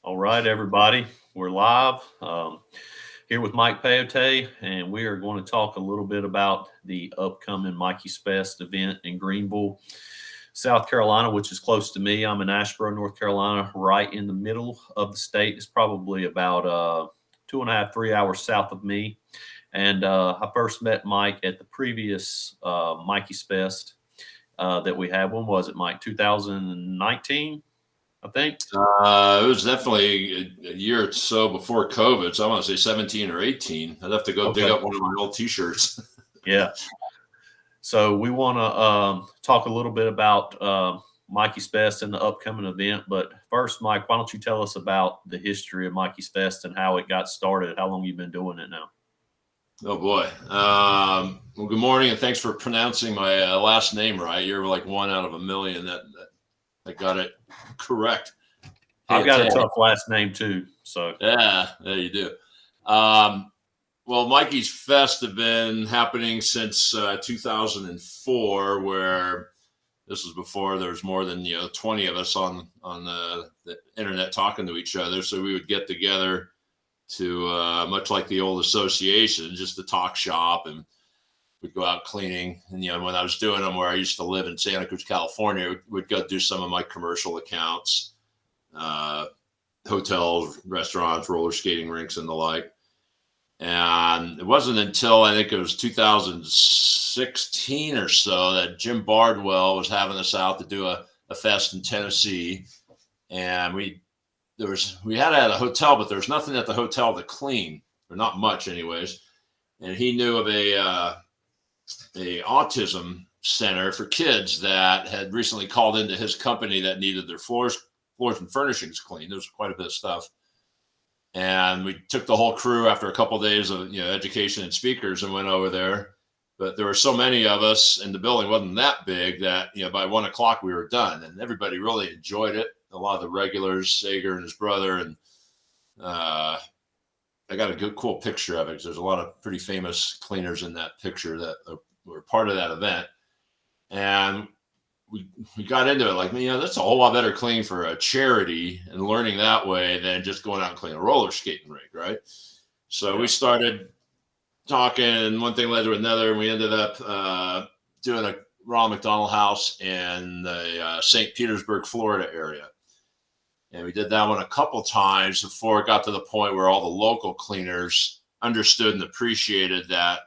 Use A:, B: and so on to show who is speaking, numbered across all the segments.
A: All right, everybody, we're live here with Mike Pailliotet, and we are going to talk a little bit about the upcoming Mikey's Fest event in Greenville, South Carolina, which is close to me. I'm in Asheboro, North Carolina, right in the middle of the state. It's probably about 2.5, 3 hours south of me. And I first met Mike at the previous Mikey's Fest that we had. When was it, Mike? 2019, I think.
B: It was definitely a year or so before COVID. So I want to say 17 or 18. I'd have to go dig up one of my old T-shirts.
A: Yeah. So we want to talk a little bit about Mikey's Fest and the upcoming event. But first, Mike, why don't you tell us about the history of Mikey's Fest and how it got started? How long you've been doing it now?
B: Oh boy. Well, good morning, and thanks for pronouncing my last name right. You're like one out of a million that got it correct.
A: I've got a tough last name too. So
B: yeah, you do. Well, Mikey's Fest have been happening since 2004, where this was before there was more than 20 of us on the internet talking to each other. So we would get together to much like the old association, just to talk shop, and we'd go out cleaning. And when I was doing them where I used to live in Santa Cruz, California, we'd go do some of my commercial accounts, hotels, restaurants, roller skating rinks, and the like. And it wasn't until I think it was 2016 or so that Jim Bardwell was having us out to do a fest in Tennessee. And we had at a hotel, but there was nothing at the hotel to clean, or not much anyways. And he knew of a autism center for kids that had recently called into his company that needed their floors and furnishings cleaned. There was quite a bit of stuff. And we took the whole crew after a couple of days of education and speakers and went over there. But there were so many of us, and the building wasn't that big that by 1 o'clock we were done, and everybody really enjoyed it. A lot of the regulars, Sager and his brother, and I got a good cool picture of it because there's a lot of pretty famous cleaners in that picture that were part of that event. And we got into it like, that's a whole lot better clean for a charity and learning that way than just going out and cleaning a roller skating rink, right? So we started talking, and one thing led to another, and we ended up doing a Ronald McDonald House in the St. Petersburg, Florida area. And we did that one a couple times before it got to the point where all the local cleaners understood and appreciated that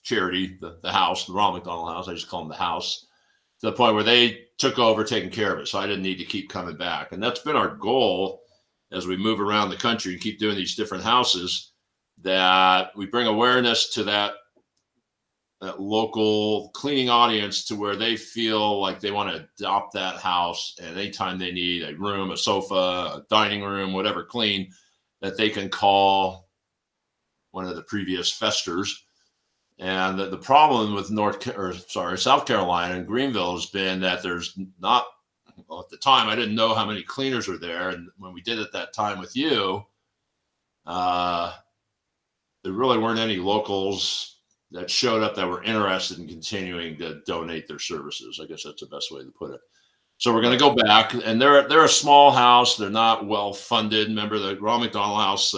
B: charity, the house, the Ronald McDonald House. I just call them the house, to the point where they took over taking care of it. So I didn't need to keep coming back. And that's been our goal as we move around the country and keep doing these different houses, that we bring awareness to that local cleaning audience to where they feel like they want to adopt that house, and anytime they need a room, a sofa, a dining room, whatever clean, that they can call one of the previous festers. And the problem with South Carolina and Greenville has been that there's not, at the time, I didn't know how many cleaners were there. And when we did it that time with you, there really weren't any locals that showed up that were interested in continuing to donate their services. I guess that's the best way to put it. So we're going to go back, and they're a small house. They're not well funded. Remember, the Ronald McDonald House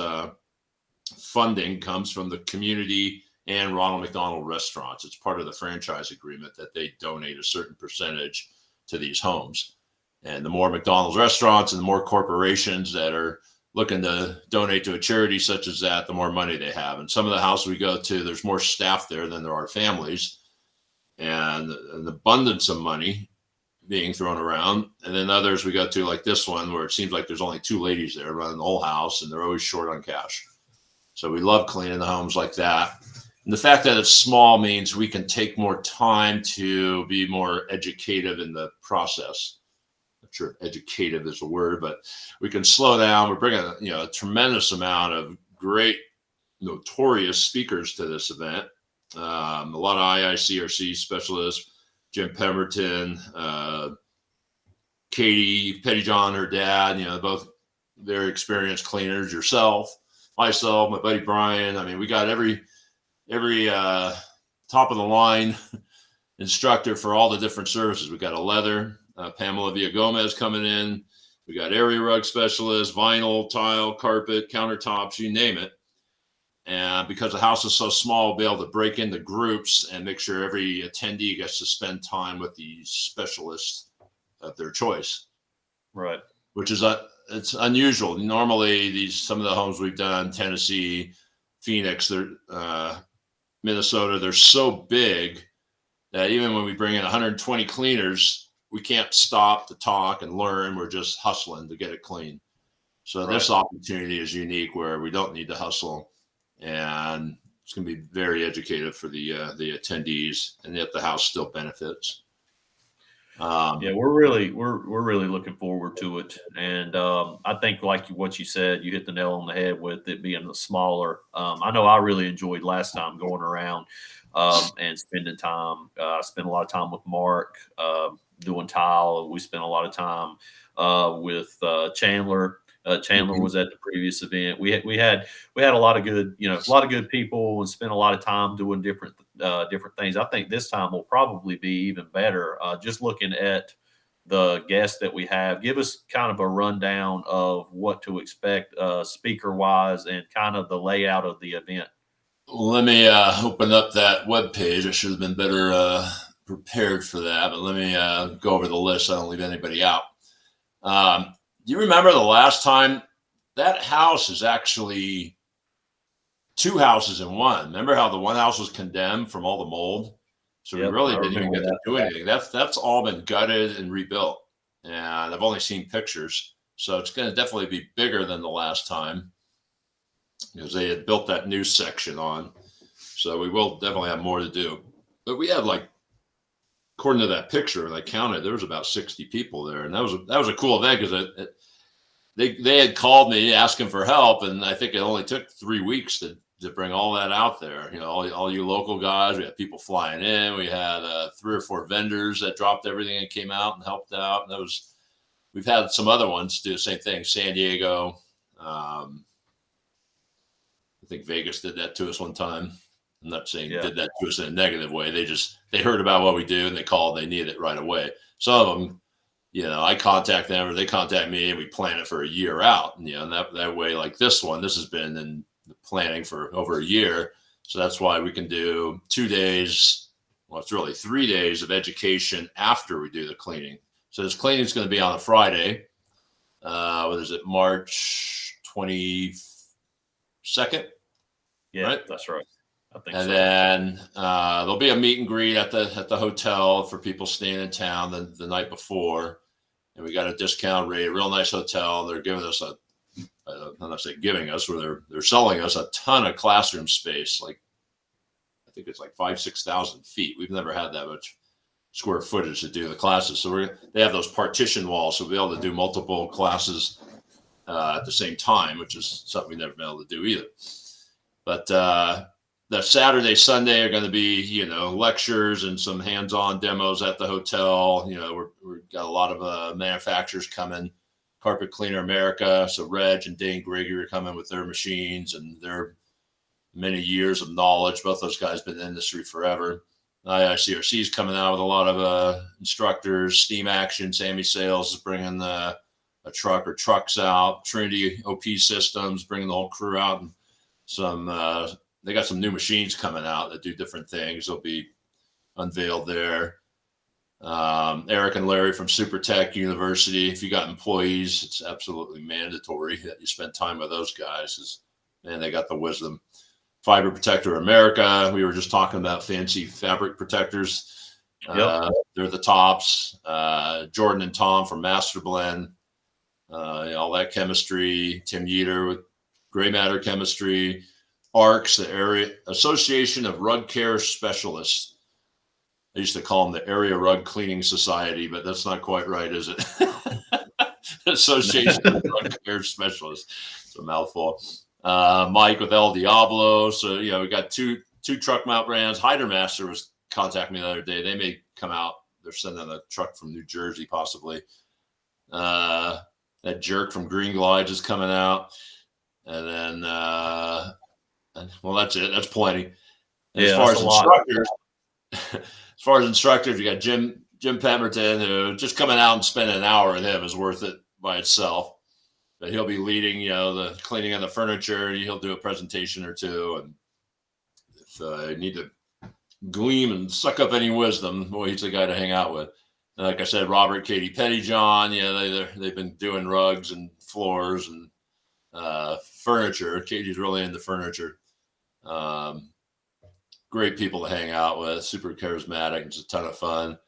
B: funding comes from the community and Ronald McDonald Restaurants. It's part of the franchise agreement that they donate a certain percentage to these homes. And the more McDonald's restaurants and the more corporations that are looking to donate to a charity such as that, the more money they have. And some of the houses we go to, there's more staff there than there are families, and an abundance of money being thrown around. And then others we go to, like this one, where it seems like there's only 2 ladies there running the whole house, and they're always short on cash. So we love cleaning the homes like that. And the fact that it's small means we can take more time to be more educative in the process. I'm not sure if educative is a word, but we can slow down. We're bringing a tremendous amount of great, notorious speakers to this event. A lot of IICRC specialists, Jim Pemberton, Katie Pettyjohn, her dad, both very experienced cleaners, yourself, myself, my buddy Brian. I mean, we got every top of the line instructor for all the different services. We got a leather, Pamela Villagomez coming in, We got area rug specialists, vinyl, tile, carpet, countertops, you name it. And because the house is so small, we'll be able to break into groups and make sure every attendee gets to spend time with the specialist of their choice.
A: Right.
B: Which is it's unusual. Normally, some of the homes we've done, Tennessee, Phoenix, Minnesota, they're so big that even when we bring in 120 cleaners, we can't stop to talk and learn. We're just hustling to get it clean. So this opportunity is unique where we don't need to hustle, and it's going to be very educative for the attendees, and yet the house still benefits.
A: Yeah, we're really looking forward to it, and I think like what you said, you hit the nail on the head with it being a smaller. I know I really enjoyed last time going around and spending time. I spent a lot of time with Mark doing tile. We spent a lot of time with Chandler. Chandler was at the previous event. We had a lot of good, a lot of good people, and spent a lot of time doing different things. I think this time will probably be even better. Just looking at the guests that we have, give us kind of a rundown of what to expect speaker wise and kind of the layout of the event.
B: Let me open up that webpage. I should have been better prepared for that, but let me go over the list. I don't leave anybody out. Do you remember the last time? That house is actually 2 houses in one. Remember how the one house was condemned from all the mold? So we really didn't even get to do anything. That's all been gutted and rebuilt. And I've only seen pictures. So it's going to definitely be bigger than the last time because they had built that new section on. So we will definitely have more to do. But we had according to that picture, I counted, there was about 60 people there. And that was a cool event because they had called me asking for help. And I think it only took 3 weeks to bring all that out there. All you local guys, we had people flying in. We had 3 or 4 vendors that dropped everything and came out and helped out. And we've had some other ones do the same thing. San Diego. I think Vegas did that to us one time. I'm not saying did that to us in a negative way. They heard about what we do and they called. They needed it right away. Some of them, I contact them or they contact me and we plan it for a year out. And that way, like this has been in the planning for over a year. So that's why we can do 2 days. Well, it's really 3 days of education after we do the cleaning. So this cleaning is going to be on a Friday. What is it? March 22nd.
A: Yeah,
B: right?
A: That's right. I think
B: and
A: so.
B: then there'll be a meet and greet at the hotel for people staying in town the night before. And we got a discount rate, a real nice hotel. They're giving us I'm not saying giving us, where they're selling us a ton of classroom space. I think it's 5,000-6,000 feet. We've never had that much square footage to do the classes. So they have those partition walls, so we'll be able to do multiple classes at the same time, which is something we've never been able to do either. But the Saturday, Sunday are going to be, lectures and some hands-on demos at the hotel. We've got a lot of manufacturers coming. Carpet Cleaner America. So Reg and Dane Grigger are coming with their machines and their many years of knowledge. Both those guys been in the industry forever. IICRC is coming out with a lot of instructors. Steam Action, Sammy Sales is bringing a truck or trucks out. Trinity OP Systems bringing the whole crew out, and they got some new machines coming out that do different things. They'll be unveiled there. Eric and Larry from Super Tech University. If you got employees, it's absolutely mandatory that you spend time with those guys. Man, they got the wisdom. Fiber Protector America. We were just talking about fancy fabric protectors. They're the tops. Jordan and Tom from Master Blend. All that chemistry. Tim Yeater with Gray Matter Chemistry. ARCS, the Area Association of Rug Care Specialists. I used to call them the Area Rug Cleaning Society, but that's not quite right, is it? Association of Rug Care Specialists. It's a mouthful. Mike with El Diablo. So, we got two truck mount brands. Hydermaster was contacting me the other day. They may come out. They're sending a truck from New Jersey, possibly. That jerk from Green Glides is coming out. And then, that's it. That's plenty. As far as instructors, you got Jim Pemberton, who just coming out and spending an hour with him is worth it by itself. But he'll be leading, the cleaning of the furniture. He'll do a presentation or two. And if you need to gleam and suck up any wisdom, boy, he's the guy to hang out with. And like I said, Robert, Katie Pettyjohn, they've been doing rugs and floors and furniture. Katie's really into furniture. Great people to hang out with, super charismatic. It's a ton of fun.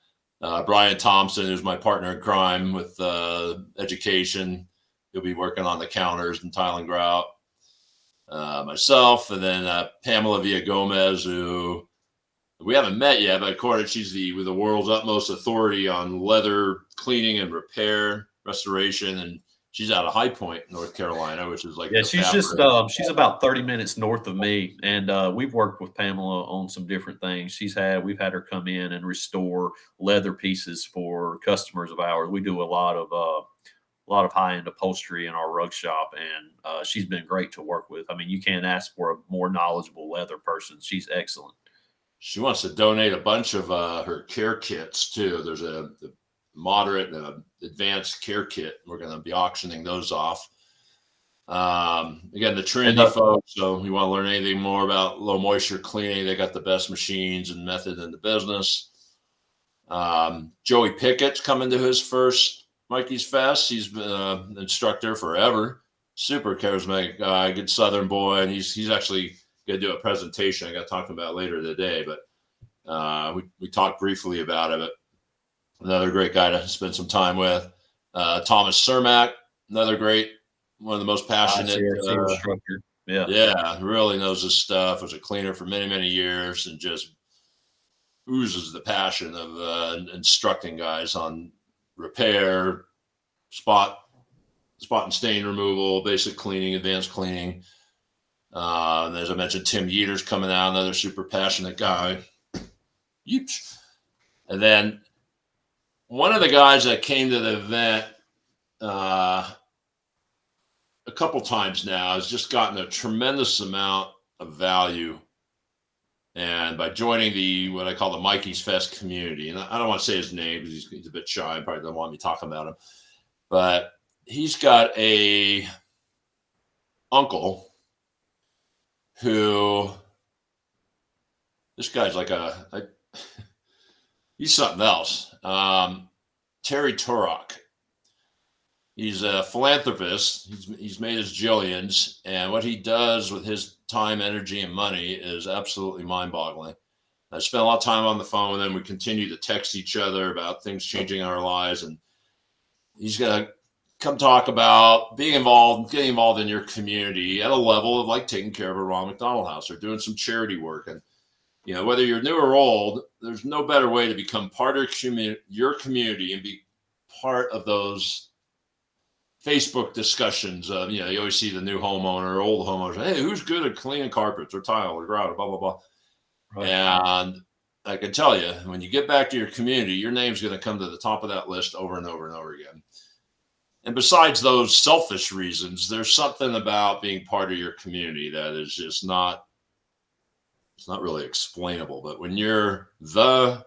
B: Brian Thompson, who's my partner in crime with education. He'll be working on the counters and tile and grout. Myself, and then Pamela Villagomez, who we haven't met yet, but according she's the world's utmost authority on leather cleaning and repair, restoration, and she's out of High Point, North Carolina, which is like
A: she's about 30 minutes north of me, and we've worked with Pamela on some different things. We've had her come in and restore leather pieces for customers of ours. We do a lot of high-end upholstery in our rug shop, and she's been great to work with. I mean, you can't ask for a more knowledgeable leather person. She's excellent.
B: She wants to donate a bunch of her care kits too. There's a moderate and advanced care kit. We're going to be auctioning those off. Again, the Trinity folks. So you want to learn anything more about low moisture cleaning? They got the best machines and method in the business. Joey Pickett's coming to his first Mikey's Fest. He's been an instructor forever. Super charismatic guy, good Southern boy, and he's actually going to do a presentation. I got to talk about it later today, but we talked briefly about it. But another great guy to spend some time with. Thomas Cermak, another great, one of the most passionate
A: instructor.
B: Yeah, really knows his stuff. Was a cleaner for many, many years, and just oozes the passion of instructing guys on repair, spot and stain removal, basic cleaning, advanced cleaning. And as I mentioned, Tim Yeater's coming out, another super passionate guy. Yeeps. And then one of the guys that came to the event a couple times now has just gotten a tremendous amount of value. And by joining what I call the Mikey's Fest community, and I don't want to say his name because he's a bit shy and probably doesn't want me talking about him, but he's got a uncle who, this guy's like he's something else. Terry Turok. He's a philanthropist. He's made his jillions, and what he does with his time, energy, and money is absolutely mind-boggling. I spent a lot of time on the phone with him. We continue to text each other about things changing in our lives, and he's going to come talk about getting involved in your community at a level of like taking care of a Ronald McDonald House or doing some charity work. And whether you're new or old, there's no better way to become part of your community and be part of those Facebook discussions of, you always see the new homeowner or old homeowners. Hey, who's good at cleaning carpets or tile or grout or blah, blah, blah. Right. And I can tell you, when you get back to your community, your name's going to come to the top of that list over and over and over again. And besides those selfish reasons, there's something about being part of your community that is just it's not really explainable. But when you're the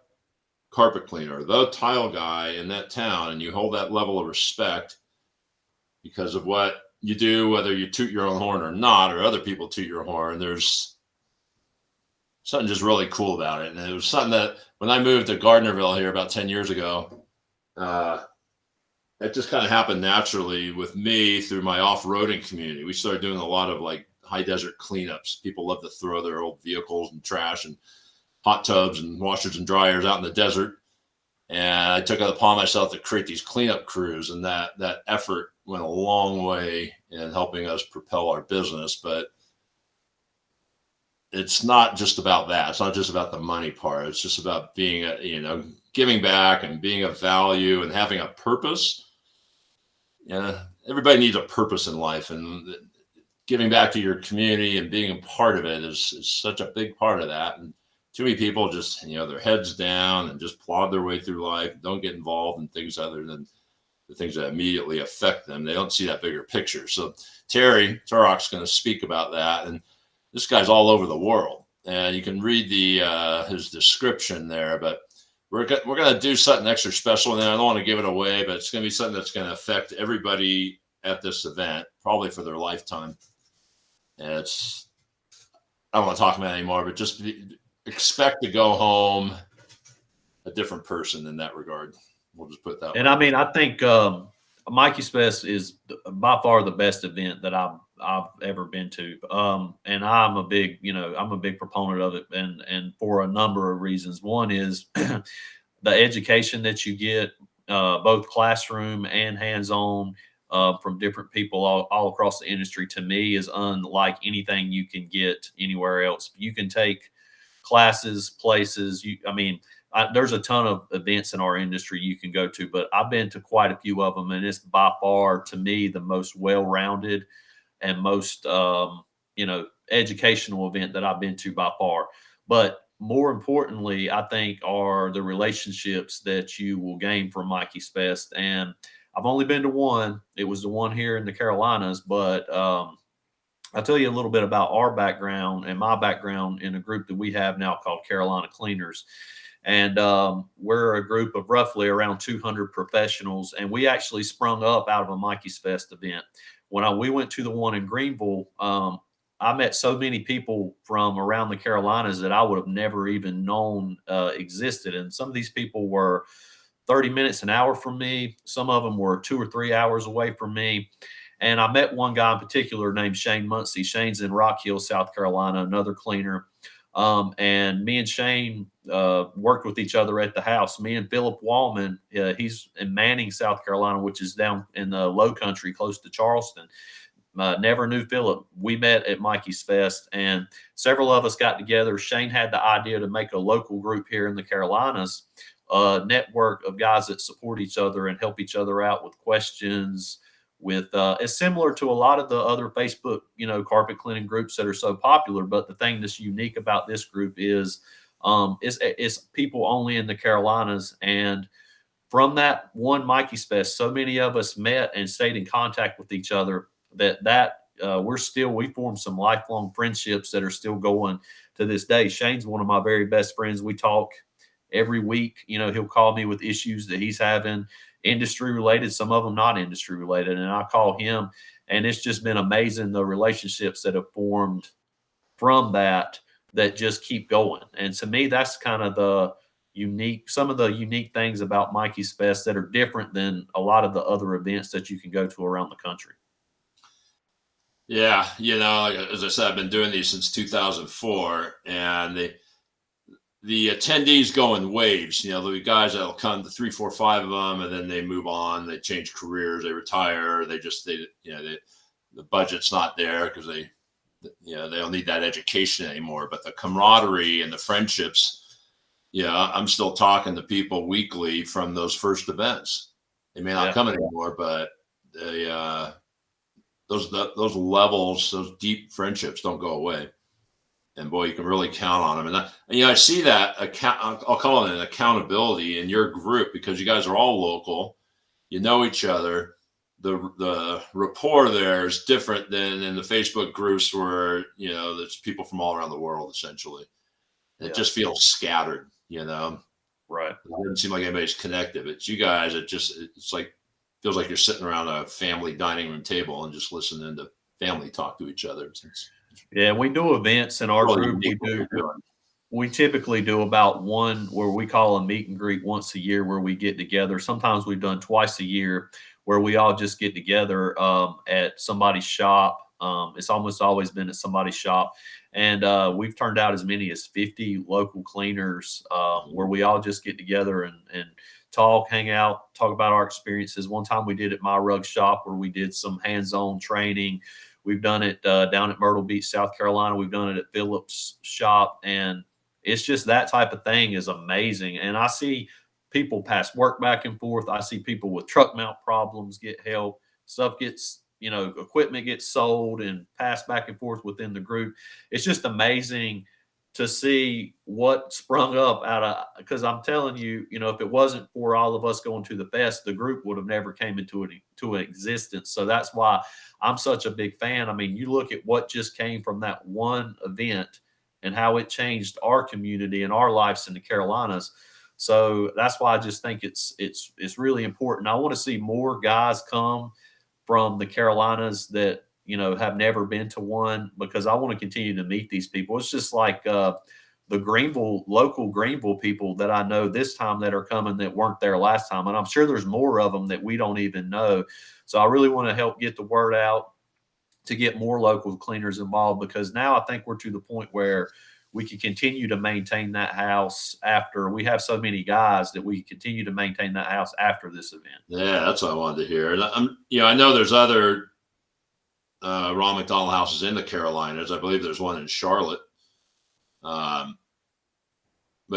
B: carpet cleaner, the tile guy in that town, and you hold that level of respect because of what you do, whether you toot your own horn or not, or other people toot your horn, there's something just really cool about it. And it was something that when I moved to Gardnerville here about 10 years ago, it just kind of happened naturally with me through my off-roading community. We started doing a lot of like high desert cleanups. People love to throw their old vehicles and trash and hot tubs and washers and dryers out in the desert. And I took it upon myself to create these cleanup crews, and that effort went a long way in helping us propel our business. But it's not just about that. It's not just about the money part. It's just about being, giving back and being of value and having a purpose. Everybody needs a purpose in life, and giving back to your community and being a part of it is such a big part of that. And too many people just, their heads down and just plod their way through life, don't get involved in things other than the things that immediately affect them. They don't see that bigger picture. So Terry Turok's going to speak about that. And this guy's all over the world. And you can read his description there. But we're gonna do something extra special, and I don't want to give it away, but it's gonna be something that's gonna affect everybody at this event, probably for their lifetime. And I don't want to talk about it anymore, but just expect to go home a different person in that regard. We'll just put it that way.
A: And I mean, I think Mikey's Fest is by far the best event that I've ever been to. And I'm a big proponent of it, and for a number of reasons. One is the education that you get, both classroom and hands-on, from different people all across the industry, to me is unlike anything you can get anywhere else. You can take classes, places. There's a ton of events in our industry you can go to, but I've been to quite a few of them, and it's by far, to me, the most well-rounded and most educational event that I've been to by far. But more importantly, I think, are the relationships that you will gain from Mikey's Fest. And I've only been to one. It was the one here in the Carolinas, but I'll tell you a little bit about our background and my background in a group that we have now called Carolina Cleaners. And we're a group of roughly around 200 professionals, and we actually sprung up out of a Mikey's Fest event. When we went to the one in Greenville, I met so many people from around the Carolinas that I would have never even known existed. And some of these people were 30 minutes, an hour from me. Some of them were 2 or 3 hours away from me. And I met one guy in particular named Shane Muncie. Shane's in Rock Hill, South Carolina, another cleaner. And me and Shane worked with each other at the house. Me and Philip Wallman, he's in Manning, South Carolina, which is down in the low country close to Charleston. Never knew Philip. We met at Mikey's Fest, and several of us got together. Shane had the idea to make a local group here in the Carolinas, a network of guys that support each other and help each other out with questions. It's similar to a lot of the other Facebook, carpet cleaning groups that are so popular. But the thing that's unique about this group is it's people only in the Carolinas. And from that one Mikey's Fest, so many of us met and stayed in contact with each other that we formed some lifelong friendships that are still going to this day. Shane's one of my very best friends. We talk every week. He'll call me with issues that he's having, industry related, some of them not industry related, and I call him. And it's just been amazing, the relationships that have formed from that just keep going. And to me, that's kind of some of the unique things about Mikey's Fest that are different than a lot of the other events that you can go to around the country.
B: Yeah, as I said, I've been doing these since 2004, and the attendees go in waves. The guys that'll come, the 3, 4, 5 of them, and then they move on. They change careers, they retire. The budget's not there because they don't need that education anymore. But the camaraderie and the friendships, I'm still talking to people weekly from those first events. They may not come anymore, but those levels, those deep friendships don't go away. And boy, you can really count on them. And I see that I'll call it an accountability in your group, because you guys are all local, each other. The rapport there is different than in the Facebook groups where, there's people from all around the world, essentially. It just feels scattered,
A: Right.
B: It doesn't seem like anybody's connected. It's you guys. It's like, feels like you're sitting around a family dining room table and just listening to family talk to each other.
A: Yeah, we do events in our group. We typically do about one where we call a meet and greet once a year, where we get together. Sometimes we've done twice a year, where we all just get together at somebody's shop. It's almost always been at somebody's shop. And we've turned out as many as 50 local cleaners where we all just get together and talk, hang out, talk about our experiences. One time we did at my rug shop, where we did some hands-on training. We've done it down at Myrtle Beach, South Carolina. We've done it at Phillips' shop. And it's just that type of thing is amazing. And I see people pass work back and forth. I see people with truck mount problems get help. Stuff gets, equipment gets sold and passed back and forth within the group. It's just amazing to see what sprung up because I'm telling you, if it wasn't for all of us going to the fest, the group would have never came into existence. So that's why I'm such a big fan. I mean, you look at what just came from that one event and how it changed our community and our lives in the Carolinas. So that's why I just think it's really important. I want to see more guys come from the Carolinas that have never been to one, because I want to continue to meet these people. It's just like the local Greenville people that I know this time that are coming that weren't there last time, and I'm sure there's more of them that we don't even know. So I really want to help get the word out to get more local cleaners involved, because now I think we're to the point where we can continue to maintain that house after we have so many guys, that we continue to maintain that house after this event.
B: Yeah, that's what I wanted to hear. And I know there's other Ron McDonald houses in the Carolinas. I believe there's one in Charlotte. But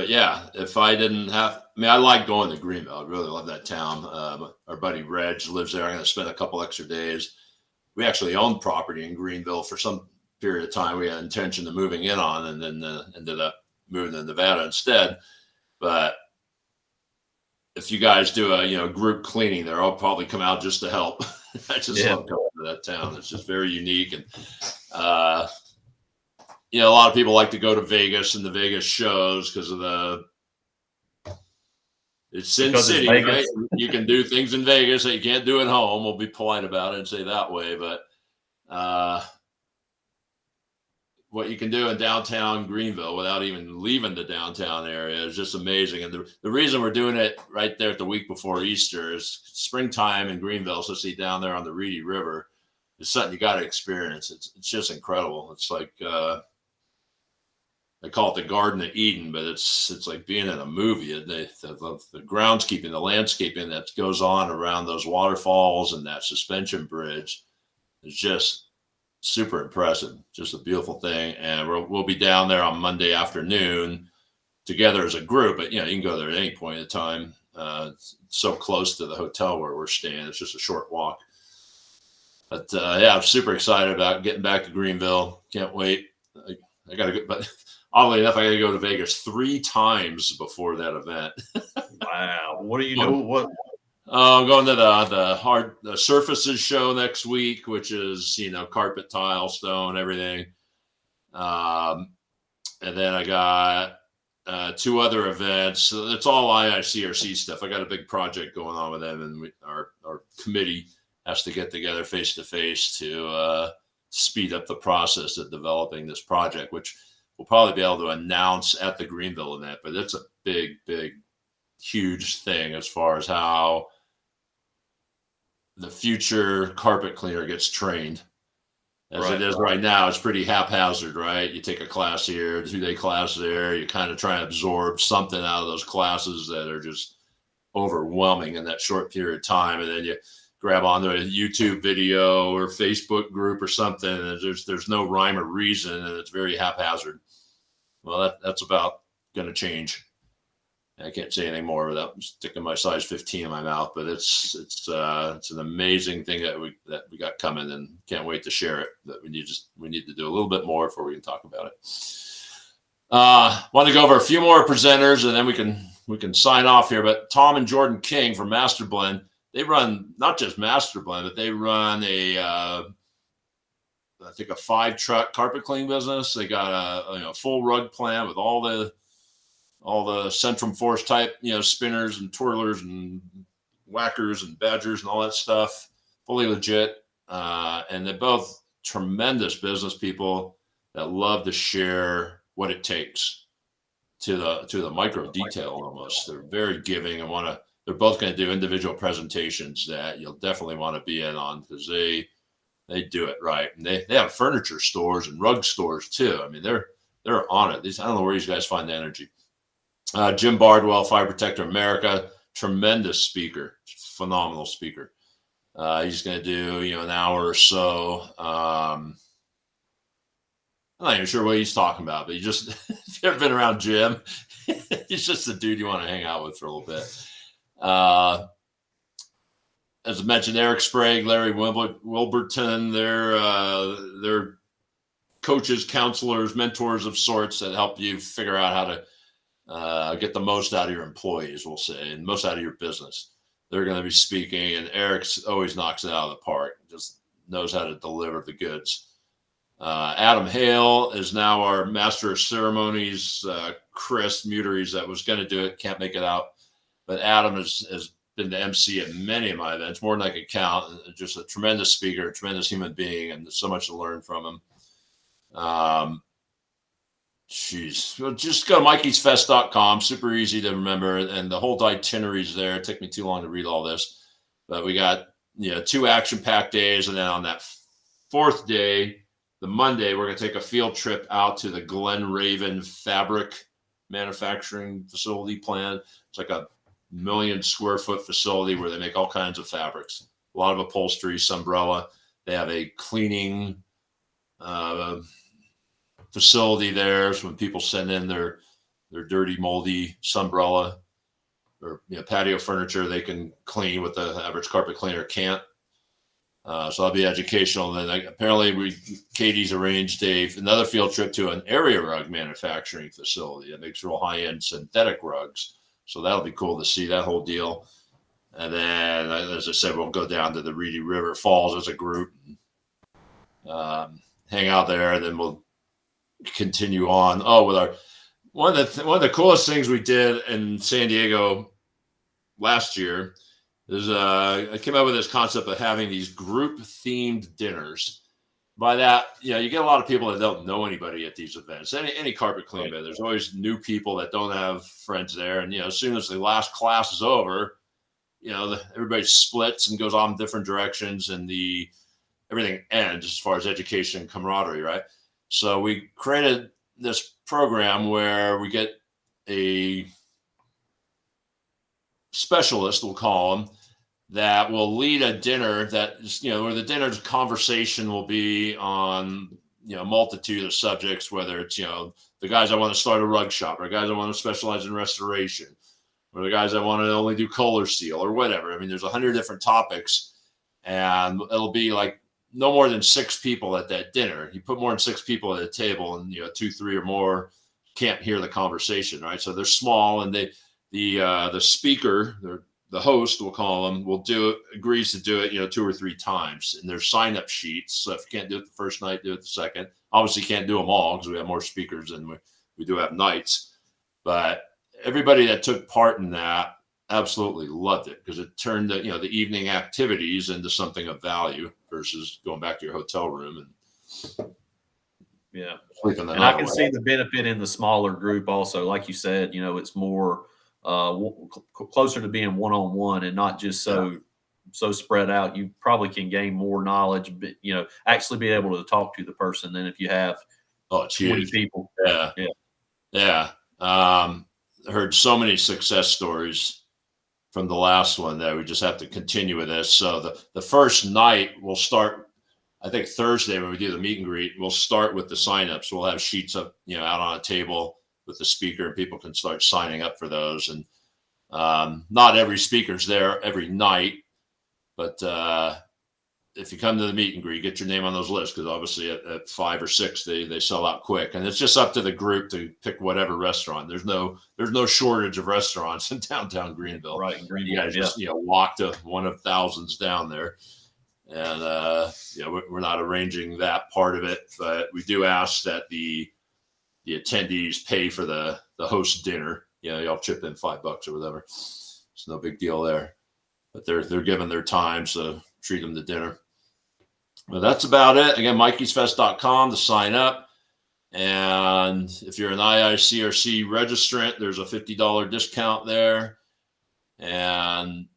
B: yeah, if I didn't have, I like going to Greenville. I really love that town. Our buddy Reg lives there. I'm going to spend a couple extra days. We actually owned property in Greenville for some period of time. We had intention of moving in on, and then ended up moving to Nevada instead. But if you guys do a group cleaning there, I'll probably come out just to help. I just love going to that town. It's just very unique. And a lot of people like to go to Vegas and the Vegas shows because of it's Sin City, right? You can do things in Vegas that you can't do at home. We'll be polite about it and say that way. But what you can do in downtown Greenville without even leaving the downtown area is just amazing. And the reason we're doing it right there at the week before Easter is springtime in Greenville, especially down there on the Reedy River, is something you got to experience. It's just incredible. It's like they call it the Garden of Eden, but it's like being in a movie. The groundskeeping, the landscaping that goes on around those waterfalls and that suspension bridge is just super impressive. Just a beautiful thing. And we'll be down there on Monday afternoon together as a group. But you can go there at any point in time. It's so close to the hotel where we're staying. It's just a short walk. But I'm super excited about getting back to Greenville. Can't wait. I got to go, but oddly enough, I got to go to Vegas 3 times before that event.
A: Wow. What are you doing? What?
B: I'm going to the surfaces show next week, which is, carpet, tile, stone, everything. And then I got 2 other events. It's all IICRC stuff. I got a big project going on with them, and our committee has to get together face to face to speed up the process of developing this project, which we'll probably be able to announce at the Greenville event. But it's a big, huge thing as far as how the future carpet cleaner gets trained. As it is right now, it's pretty haphazard, right? You take a class here, a 2-day class there. You kind of try and absorb something out of those classes that are just overwhelming in that short period of time. And then you grab onto a YouTube video or Facebook group or something, and there's no rhyme or reason, and it's very haphazard. Well, that's about going to change. I can't say anything more without sticking my size 15 in my mouth, but it's an amazing thing that we got coming, and can't wait to share it. That we need to do a little bit more before we can talk about it. Want to go over a few more presenters, and then we can sign off here. But Tom and Jordan King from Master Blend, they run not just Master Blend, but they run I think a 5-truck carpet cleaning business. They got a full rug plant with all the Centrum Force type, spinners and twirlers and whackers and badgers and all that stuff, fully legit. And they're both tremendous business people that love to share what it takes to the micro detail almost. They're very giving and they're both going to do individual presentations that you'll definitely want to be in on, because they do it right. And they have furniture stores and rug stores too. I mean, they're on it. I don't know where these guys find the energy. Jim Bardwell, Fire Protector America, tremendous speaker, phenomenal speaker. He's going to do, an hour or so. I'm not even sure what he's talking about, but if you've ever been around Jim, he's just the dude you want to hang out with for a little bit. As I mentioned, Eric Sprague, Larry Wilburton, they're coaches, counselors, mentors of sorts that help you figure out how to get the most out of your employees, we'll say, and most out of your business. They're going to be speaking, and Eric always knocks it out of the park, just knows how to deliver the goods. Adam Hale is now our master of ceremonies. Chris Muteries that was going to do it can't make it out, but Adam has been the MC at many of my events, more than I could count. Just a tremendous speaker, a tremendous human being, and so much to learn from him. Well, just go to mikeysfest.com. Super easy to remember, and the whole itinerary is there. It took me too long to read all this, but we got 2 action-packed days, and then on that 4th day, the Monday, we're going to take a field trip out to the Glen Raven fabric manufacturing facility plant. It's like a 1 million square foot facility where they make all kinds of fabrics, a lot of upholstery, sunbrella. They have a cleaning facility there. So when people send in their dirty, moldy sunbrella or patio furniture, they can clean what the average carpet cleaner can't. So that'll be educational. And then apparently Katie's arranged another field trip to an area rug manufacturing facility that makes real high-end synthetic rugs. So that'll be cool to see that whole deal. And then, as I said, we'll go down to the Reedy River Falls as a group, hang out there, and then we'll continue on. With one of the coolest things we did in San Diego last year is I came up with this concept of having these group themed dinners. By that, you get a lot of people that don't know anybody at these events. Any carpet cleaning event, there's always new people that don't have friends there. And as soon as the last class is over, everybody splits and goes on different directions, and everything ends as far as education and camaraderie, right? So we created this program where we get a specialist, we'll call them, that will lead a dinner that is, where the dinner's conversation will be on, a multitude of subjects, whether it's, the guys that want to start a rug shop, or guys that want to specialize in restoration, or the guys that want to only do color seal or whatever. I mean, there's 100 different topics, and it'll be like no more than 6 people at that dinner. You put more than 6 people at a table, and 2, 3 or more can't hear the conversation, right? So they're small, and the speaker, the host, we'll call them, agrees to do it, 2 or 3 times. And there's sign-up sheets. So if you can't do it the first night, do it the second. Obviously, you can't do them all because we have more speakers than we do have nights. But everybody that took part in that absolutely loved it, because it turned the evening activities into something of value versus going back to your hotel room and sleeping the night
A: And I can
B: away.
A: see the benefit in the smaller group also. Like you said, it's more closer to being one-on-one and not just so spread out. You probably can gain more knowledge, but actually be able to talk to the person than if you have 20 people.
B: Yeah. I heard so many success stories from the last one that we just have to continue with this. So the first night we'll start, I think Thursday when we do the meet and greet, we'll start with the signups. We'll have sheets up, out on a table with the speaker, and people can start signing up for those. And not every speaker's there every night, but if you come to the meet and greet, get your name on those lists, because obviously at 5 or 6 they sell out quick, and it's just up to the group to pick whatever restaurant. There's no shortage of restaurants in downtown Greenville.
A: Right, in Greenville,
B: you guys just walk to one of thousands down there, and we're not arranging that part of it, but we do ask that the attendees pay for the host dinner. Y'all chip in $5 or whatever. It's no big deal there, but they're given their time, so treat them to dinner. Well, that's about it. Again, mikeysfest.com to sign up. And if you're an IICRC registrant, there's a $50 discount there. And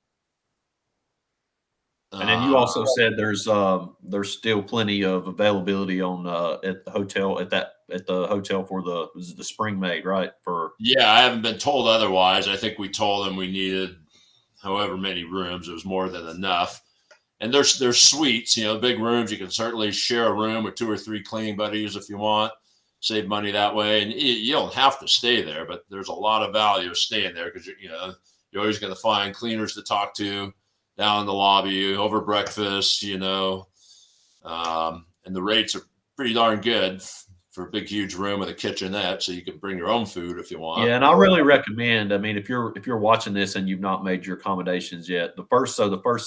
A: then you also said there's still plenty of availability on at the hotel at the hotel for the Spring Maid, right?
B: I haven't been told otherwise. I think we told them we needed however many rooms. It was more than enough. And there's suites, big rooms. You can certainly share a room with 2 or 3 cleaning buddies if you want. Save money that way. And you don't have to stay there, but there's a lot of value of staying there, because you're always going to find cleaners to talk to down in the lobby over breakfast, and the rates are pretty darn good for a big, huge room with a kitchenette, so you can bring your own food if you want.
A: Yeah, and I really recommend. I mean, if you're watching this and you've not made your accommodations yet, the first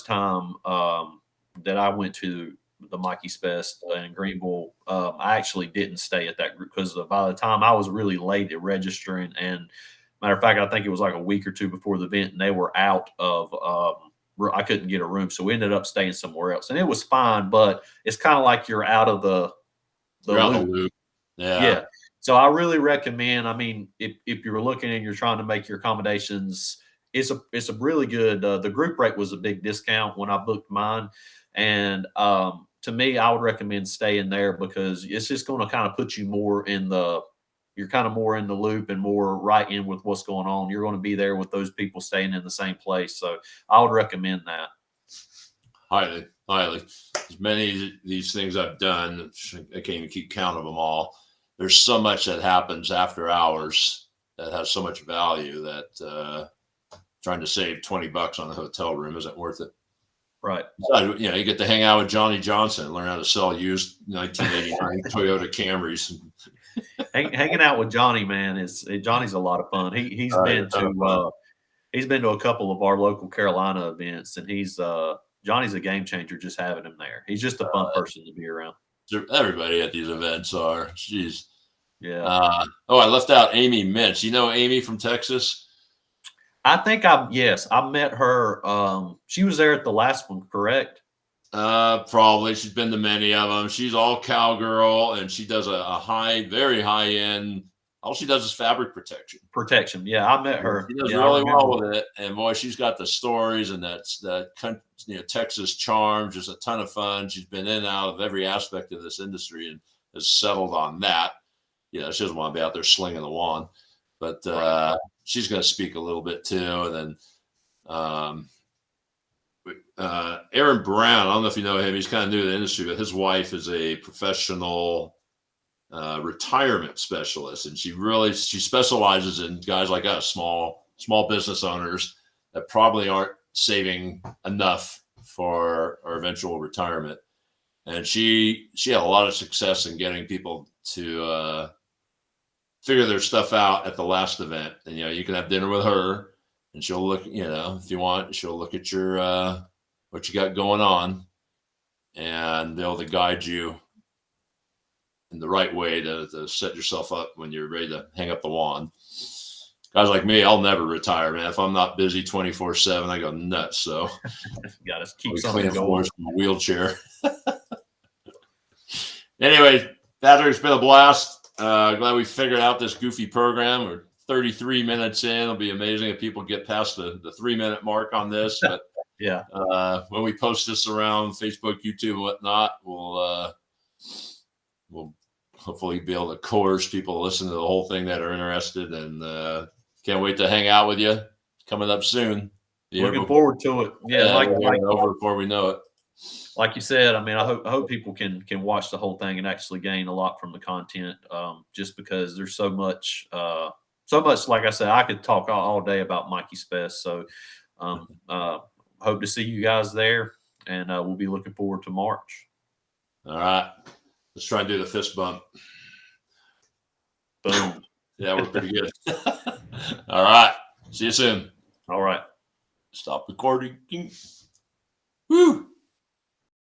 A: time that I went to the Mikey's Fest in Greenville. I actually didn't stay at that group because by the time I was really late at registering, and matter of fact, I think it was like a week or two before the event, and they were out of. I couldn't get a room, so we ended up staying somewhere else, and it was fine. But it's kind of like you're out of the loop. Yeah. So I really recommend. I mean, if you're looking and you're trying to make your accommodations, it's a really good. The group rate was a big discount when I booked mine, and to me, I would recommend staying there because it's just going to kind of put you more in the. You're kind of more in the loop and more right in with what's going on. You're going to be there with those people staying in the same place. So I would recommend that.
B: Highly. As many of these things I've done, I can't even keep count of them all. There's so much that happens after hours that has so much value that trying to save $20 on a hotel room isn't worth it.
A: Right.
B: Besides, you get to hang out with Johnny Johnson and learn how to sell used 1989 Toyota Camrys.
A: Hanging out with Johnny, man, Johnny's a lot of fun. He's been to a couple of our local Carolina events, and Johnny's a game changer just having him there. He's just a fun person to be around.
B: Everybody at these events are. Jeez.
A: Yeah.
B: I left out Amy Mintz. You know Amy from Texas?
A: I think I met her. She was there at the last one, correct?
B: Probably. She's been to many of them. She's all cowgirl, and she does a very high end. All she does is fabric protection.
A: Yeah, I met her.
B: She does really well with it, and boy, she's got the stories, and that Texas charm. Just a ton of fun. She's been in and out of every aspect of this industry and has settled on that. She doesn't want to be out there slinging the wand, but she's going to speak a little bit too, and then. Aaron Brown, I don't know if you know him. He's kind of new to the industry, but his wife is a professional retirement specialist, and she specializes in guys like us, small business owners that probably aren't saving enough for our eventual retirement. And she had a lot of success in getting people to figure their stuff out at the last event. And you can have dinner with her. And she'll look, if you want, she'll look at your what you got going on, and be able to guide you in the right way to set yourself up when you're ready to hang up the wand. Guys like me, I'll never retire, man. If I'm not busy 24/7, I go nuts. So
A: got to keep something going.
B: From a wheelchair. Anyway, Patrick, it's been a blast. Glad we figured out this goofy program. We're 33 minutes in. It'll be amazing if people get past the 3-minute mark on this. But
A: yeah,
B: when we post this around Facebook, YouTube, and whatnot, we'll hopefully be able to coerce people to listen to the whole thing that are interested. And can't wait to hang out with you. Coming up soon.
A: Looking forward to it. Yeah, like
B: over before we know it.
A: Like you said, I mean, I hope people can watch the whole thing and actually gain a lot from the content. Just because there's so much. Like I said, I could talk all day about Mikey's Fest. So hope to see you guys there, and we'll be looking forward to March.
B: All right. Let's try and do the fist bump.
A: Boom.
B: Yeah, we're pretty good. All right. See you soon.
A: All right.
B: Stop recording. Woo.